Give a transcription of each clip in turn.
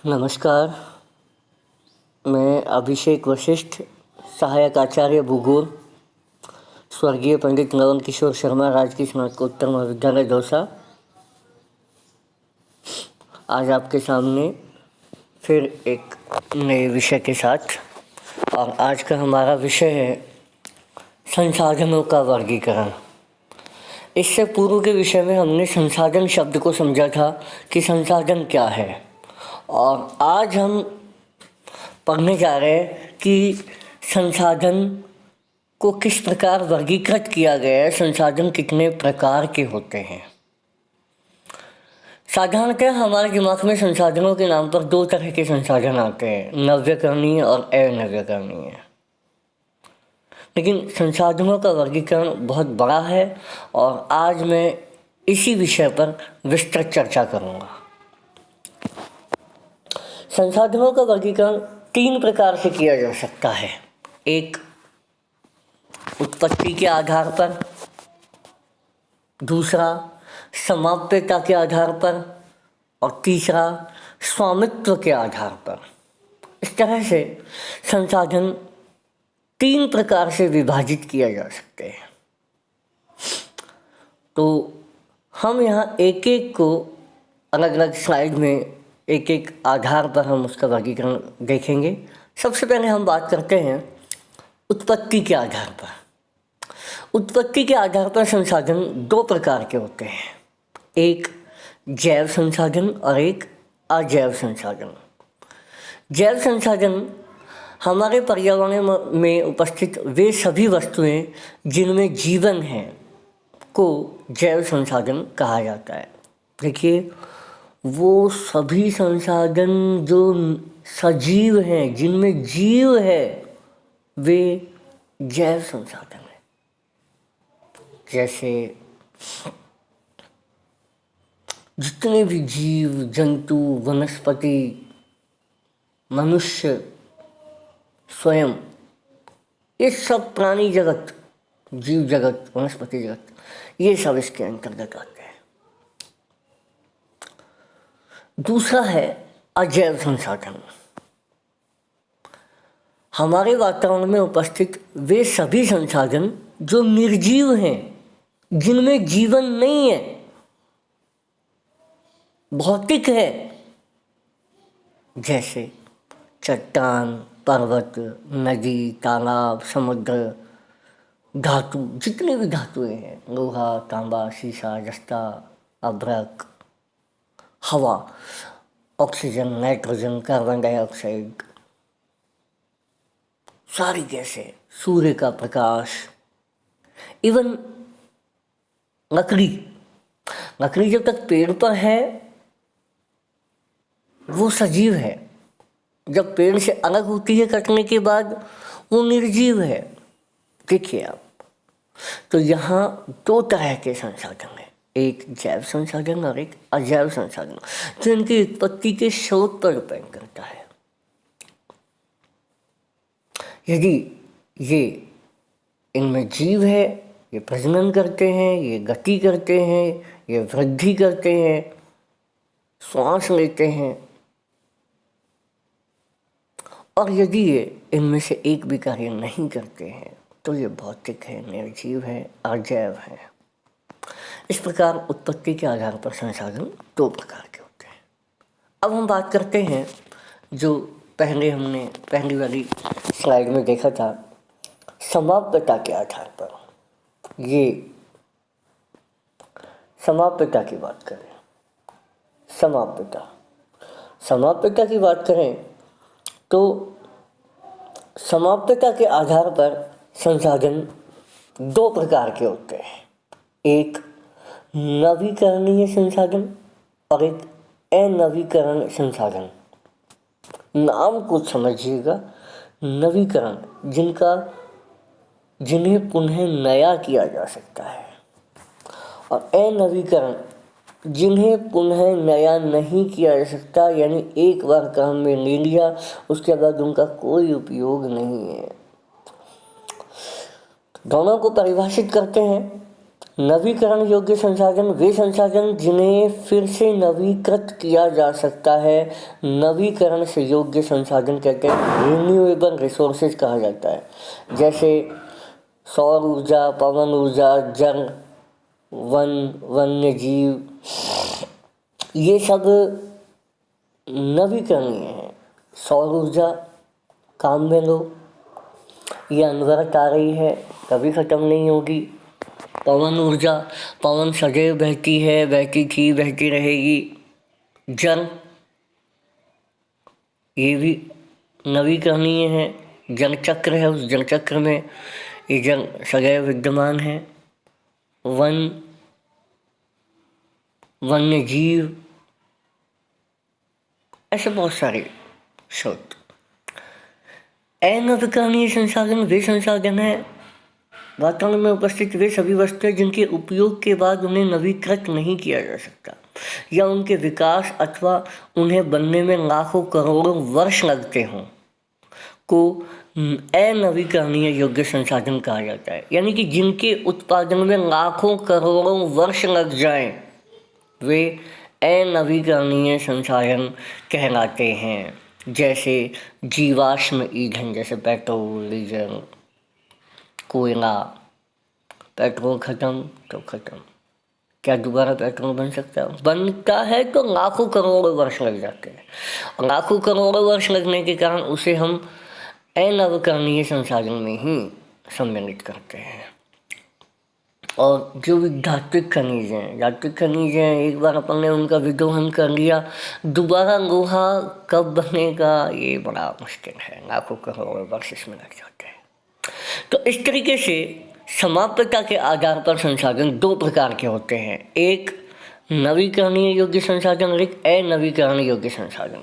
नमस्कार। मैं अभिषेक वशिष्ठ, सहायक आचार्य भूगोल, स्वर्गीय पंडित नवन किशोर शर्मा राजकीय स्नातकोत्तर महाविद्यालय दौसा, आज आपके सामने फिर एक नए विषय के साथ। और आज का हमारा विषय है संसाधनों का वर्गीकरण। इससे पूर्व के विषय में हमने संसाधन शब्द को समझा था कि संसाधन क्या है, और आज हम पढ़ने जा रहे हैं कि संसाधन को किस प्रकार वर्गीकृत किया गया है, संसाधन कितने प्रकार के होते हैं। साधारणतः हमारे दिमाग में संसाधनों के नाम पर दो तरह के संसाधन आते हैं, नव्यकरणीय और अनव्यकरणीय। लेकिन संसाधनों का वर्गीकरण बहुत बड़ा है और आज मैं इसी विषय पर विस्तृत चर्चा करूँगा। संसाधनों का वर्गीकरण तीन प्रकार से किया जा सकता है। एक, उत्पत्ति के आधार पर, दूसरा समाप्यता के आधार पर, और तीसरा स्वामित्व के आधार पर। इस तरह से संसाधन तीन प्रकार से विभाजित किया जा सकते हैं। तो हम यहाँ एक एक को अलग अलग स्लाइड में एक एक आधार पर हम उसका वर्गीकरण देखेंगे। सबसे पहले हम बात करते हैं उत्पत्ति के आधार पर। उत्पत्ति के आधार पर संसाधन दो प्रकार के होते हैं, एक जैव संसाधन और एक अजैव संसाधन। जैव संसाधन हमारे पर्यावरण में उपस्थित वे सभी वस्तुएं जिनमें जीवन है को जैव संसाधन कहा जाता है। देखिए, वो सभी संसाधन जो सजीव हैं, जिनमें जीव है, वे जैव संसाधन हैं। जैसे जितने भी जीव जंतु, वनस्पति, मनुष्य स्वयं, ये सब प्राणी जगत, जीव जगत, वनस्पति जगत, ये सब इसके अंतर्गत आते हैं। दूसरा है अजैव संसाधन। हमारे वातावरण में उपस्थित वे सभी संसाधन जो निर्जीव हैं, जिनमें जीवन नहीं है, भौतिक है, जैसे चट्टान, पर्वत, नदी, तालाब, समुद्र, धातु, जितने भी धातुएं हैं, लोहा, तांबा, शीशा, जस्ता, अभ्रक, हवा, ऑक्सीजन, नाइट्रोजन, कार्बन डाइऑक्साइड, सारी गैसें, सूर्य का प्रकाश, इवन लकड़ी जब तक पेड़ पर है वो सजीव है, जब पेड़ से अलग होती है कटने के बाद वो निर्जीव है। देखिए आप, तो यहाँ दो तरह के संसाधन हैं, एक जैव संसाधन और एक अजैव संसाधन, जो इनकी उत्पत्ति के स्रोत पर डिपेंड करता है। यदि ये इनमें जीव है, ये प्रजनन करते हैं, ये गति करते हैं, ये वृद्धि करते हैं, श्वास लेते हैं, और यदि ये इनमें से एक भी कार्य नहीं करते हैं तो ये भौतिक है, निर्जीव है, अजैव है। इस प्रकार उत्पत्ति के आधार पर संसाधन दो प्रकार के होते हैं। अब हम बात करते हैं जो पहले हमने पहली वाली स्लाइड में देखा था, समाप्यता के आधार पर। ये समाप्यता की बात करें, समाप्यता की बात करें तो समाप्यता के आधार पर संसाधन दो प्रकार के होते हैं, एक नवीकरणीय संसाधन और एक अनवीकरण संसाधन। नाम को समझिएगा, नवीकरण जिन्हें पुनः नया किया जा सकता है, और अनवीकरण जिन्हें पुनः नया नहीं किया जा सकता, यानी एक बार काम में ले लिया उसके बाद उनका कोई उपयोग नहीं है। दोनों को परिभाषित करते हैं नवीकरण योग्य संसाधन वे संसाधन जिन्हें फिर से नवीकृत किया जा सकता है। नवीकरण से योग्य संसाधन कहते हैं रिन्यूएबल रिसोर्सेज कहा जाता है। जैसे सौर ऊर्जा, पवन ऊर्जा, जल, वन्य जीव, ये सब नवीकरणीय है। सौर ऊर्जा काम में लो, ये अनवरत आ रही है, कभी ख़त्म नहीं होगी। पवन ऊर्जा, पवन सदैव बहती है, बहती थी, बहती रहेगी। जल, ये भी नवीकरणीय है। जल चक्र है, उस जल चक्र में ये जल सदैव विद्यमान है। वन्य जीव, ऐसे बहुत सारे स्रोत। अनवीकरणीय संसाधन वे संसाधन है वातावरण में उपस्थित वे सभी वस्तुएं जिनके उपयोग के बाद उन्हें नवीकृत नहीं किया जा सकता या उनके विकास अथवा उन्हें बनने में लाखों करोड़ों वर्ष लगते हों को अनवीकरणीय योग्य संसाधन कहा जाता है। यानी कि जिनके उत्पादन में लाखों करोड़ों वर्ष लग जाएं, वे अनवीकरणीय संसाधन कहलाते हैं। जैसे जीवाश्म ईंधन, जैसे पेट्रोल, डीजल, कोयला। पेट्रोल ख़त्म तो ख़त्म, क्या दोबारा पेट्रोल बन सकता है? बनता है तो लाखों करोड़ों वर्ष लग जाते हैं, और लाखों करोड़ों वर्ष लगने के कारण उसे हम अनवीकरणीय संसाधन में ही सम्मिलित करते हैं। और जो भी धात्विक खनिज हैं, एक बार अपन ने उनका विदोहन कर लिया, दोबारा लोहा कब बनेगा ये बड़ा मुश्किल है, लाखों करोड़ों वर्ष इसमें लग जाते हैं। तो इस तरीके से समाप्यता के आधार पर संसाधन दो प्रकार के होते हैं, एक नवीकरणीय योग्य संसाधन और एक अनवीकरणीय योग्य संसाधन।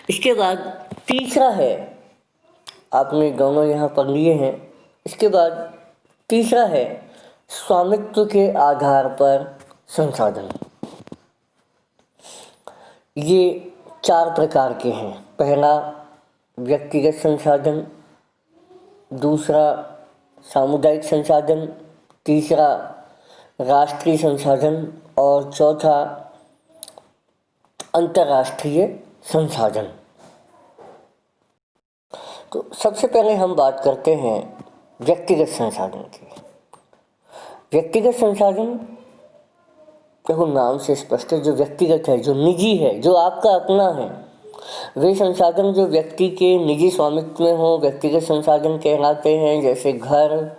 इसके बाद तीसरा है, आपने दोनों यहाँ पढ़ लिए हैं। इसके बाद तीसरा है स्वामित्व के आधार पर संसाधन। ये 4 प्रकार के हैं। पहला व्यक्तिगत संसाधन, दूसरा सामुदायिक संसाधन, तीसरा राष्ट्रीय संसाधन और चौथा अंतर्राष्ट्रीय संसाधन। तो सबसे पहले हम बात करते हैं व्यक्तिगत संसाधन की। व्यक्तिगत संसाधन देखो नाम से स्पष्ट है, जो व्यक्तिगत है, जो निजी है, जो आपका अपना है, वे संसाधन जो व्यक्ति के निजी स्वामित्व में हो व्यक्तिगत संसाधन कहलाते हैं। जैसे घर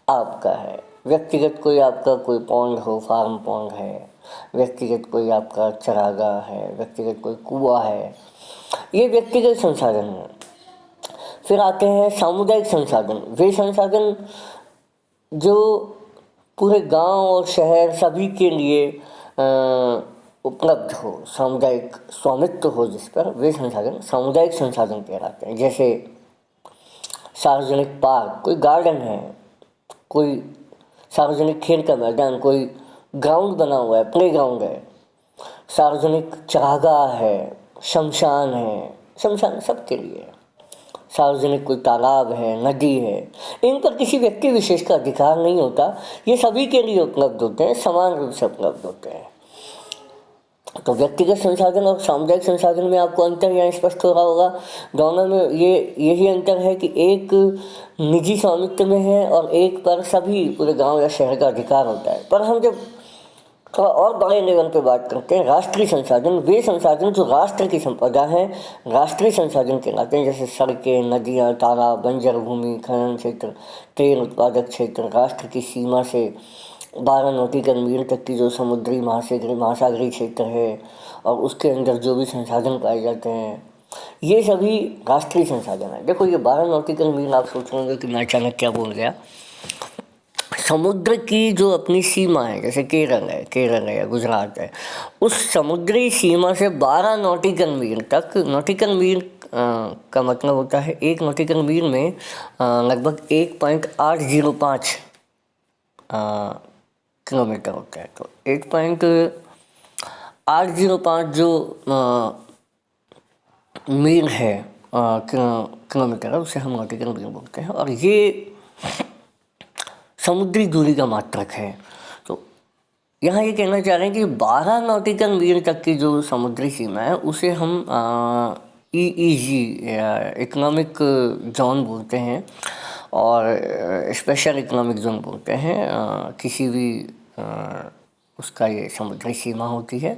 आपका है, व्यक्तिगत कोई आपका कोई पॉन्ड हो, फार्म पॉन्ड है, व्यक्तिगत कोई आपका चरागाह है, व्यक्तिगत कोई कुआं है, ये व्यक्तिगत संसाधन है। फिर आते हैं सामुदायिक संसाधन। वे संसाधन जो पूरे गांव और शहर सभी के लिए उपलब्ध हो, सामुदायिक स्वामित्व हो जिस पर, वे संसाधन सामुदायिक संसाधन कहलाते हैं। जैसे सार्वजनिक पार्क, कोई गार्डन है, कोई सार्वजनिक खेल का मैदान, कोई ग्राउंड बना हुआ है, प्ले ग्राउंड है, सार्वजनिक चरागाह है, शमशान है, शमशान सबके लिए, सार्वजनिक कोई तालाब है, नदी है, इन पर किसी व्यक्ति विशेष का अधिकार नहीं होता, ये सभी के लिए उपलब्ध होते हैं, समान रूप से उपलब्ध होते हैं। तो व्यक्तिगत संसाधन और सामुदायिक संसाधन में आपको अंतर यहाँ स्पष्ट हो रहा होगा। दोनों में यही अंतर है कि एक निजी स्वामित्व में है और एक पर सभी पूरे गांव या शहर का अधिकार होता है। पर हम जब थोड़ा और बड़े लेवल पे बात करते हैं राष्ट्रीय संसाधन, वे संसाधन जो राष्ट्र की संपदा है राष्ट्रीय संसाधन कहलाते हैं। जैसे सड़कें, नदियाँ, तालाब, बंजर भूमि, खनन क्षेत्र, तेल उत्पादक क्षेत्र, राष्ट्र की सीमा से 12 नॉटिकल मील तक की जो समुद्री महासागरीय क्षेत्र है और उसके अंदर जो भी संसाधन पाए जाते हैं, ये सभी राष्ट्रीय संसाधन है। देखो ये 12 नॉटिकल मील, आप सोचेंगे कि मैं अचानक क्या बोल गया। समुद्र की जो अपनी सीमा है, जैसे केरल है या गुजरात है, उस समुद्री सीमा से 12 नॉटिकल मील तक, नॉटिकल मील का मतलब होता है एक नॉटिकल मील में लगभग 1.805 किलोमीटर होता है। तो 1.805 जो मील है, किलोमीटर है, उसे हम नॉटिकल मील बोलते हैं। और ये समुद्री दूरी का मात्रक है। तो यहाँ ये कहना चाह रहे हैं कि 12 नॉटिकल मील तक की जो समुद्री सीमा है उसे हम EEZ या इकोनॉमिक जोन बोलते हैं और स्पेशल इकोनॉमिक जोन बोलते हैं। किसी भी उसका ये समुद्री सीमा होती है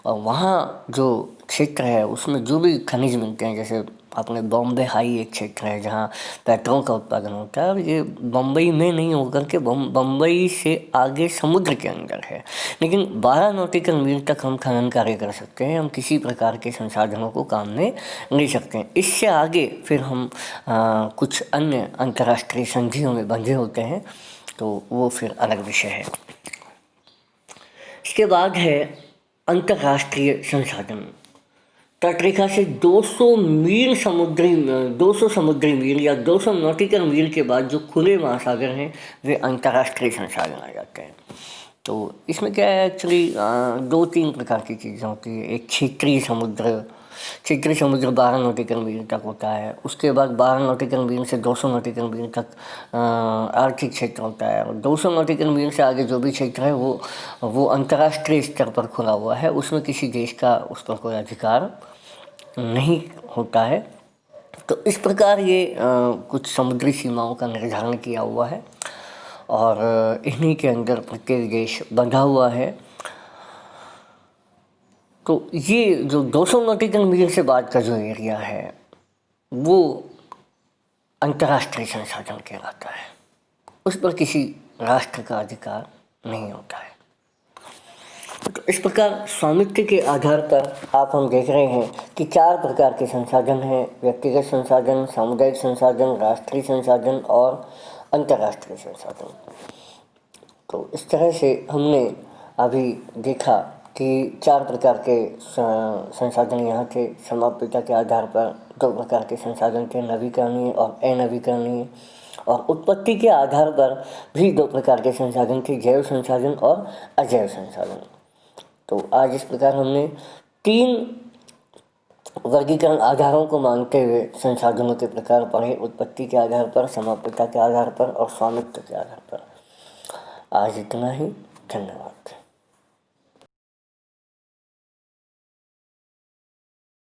और वहाँ जो क्षेत्र है उसमें जो भी खनिज मिलते हैं, जैसे अपने बॉम्बे हाई एक क्षेत्र है जहाँ पेट्रोल का उत्पादन होता है, और ये बम्बई में नहीं होकर के बम्बई से आगे समुद्र के अंदर है। लेकिन 12 नॉटिकल मील तक हम खनन कार्य कर सकते हैं, हम किसी प्रकार के संसाधनों को काम में ले सकते हैं। इससे आगे फिर हम कुछ अन्य अंतर्राष्ट्रीय संधियों में बंधे होते हैं, तो वो फिर अलग विषय है। इसके बाद है अंतर्राष्ट्रीय संसाधन। तटरेखा से 200 मील 200 समुद्री मील या 200 नॉटिकल मील के बाद जो खुले महासागर हैं वे अंतर्राष्ट्रीय संसाधन आ जाते हैं। तो इसमें क्या है, एक्चुअली 2-3 प्रकार की चीज़ें होती है। एक क्षेत्रीय समुद्र 12 नॉटिकल मील तक होता है। उसके बाद 12 नॉटिकल मील से 200 नॉटिकल मील तक आर्थिक क्षेत्र होता है, और 200 नॉटिकल मील से आगे जो भी क्षेत्र है वो अंतर्राष्ट्रीय स्तर पर खुला हुआ है, उसमें किसी देश का उस पर कोई अधिकार नहीं होता है। तो इस प्रकार ये कुछ समुद्री सीमाओं का निर्धारण किया हुआ है और इन्हीं के अंदर प्रत्येक देश बंधा हुआ है। तो ये जो 200 नॉटिकल मील से बाद का जो एरिया है वो अंतर्राष्ट्रीय संसाधन कहलाता है, उस पर किसी राष्ट्र का अधिकार नहीं होता है। तो इस प्रकार स्वामित्व के आधार पर आप हम देख रहे हैं कि 4 प्रकार के संसाधन हैं: व्यक्तिगत संसाधन, सामुदायिक संसाधन, राष्ट्रीय संसाधन और अंतर्राष्ट्रीय संसाधन। तो इस तरह से हमने अभी देखा कि 4 प्रकार के संसाधन यहाँ थे। समाप्यता के आधार पर 2 प्रकार के संसाधन थे, नवीकरणीय और अनवीकरणीय, और उत्पत्ति के आधार पर भी 2 प्रकार के संसाधन थे, जैव संसाधन और अजैव संसाधन। तो आज इस प्रकार हमने 3 वर्गीकरण आधारों को मानते हुए संसाधनों के प्रकार पढ़े: उत्पत्ति के आधार पर, समाप्यता के आधार पर और स्वामित्व के आधार पर। आज इतना ही। धन्यवाद।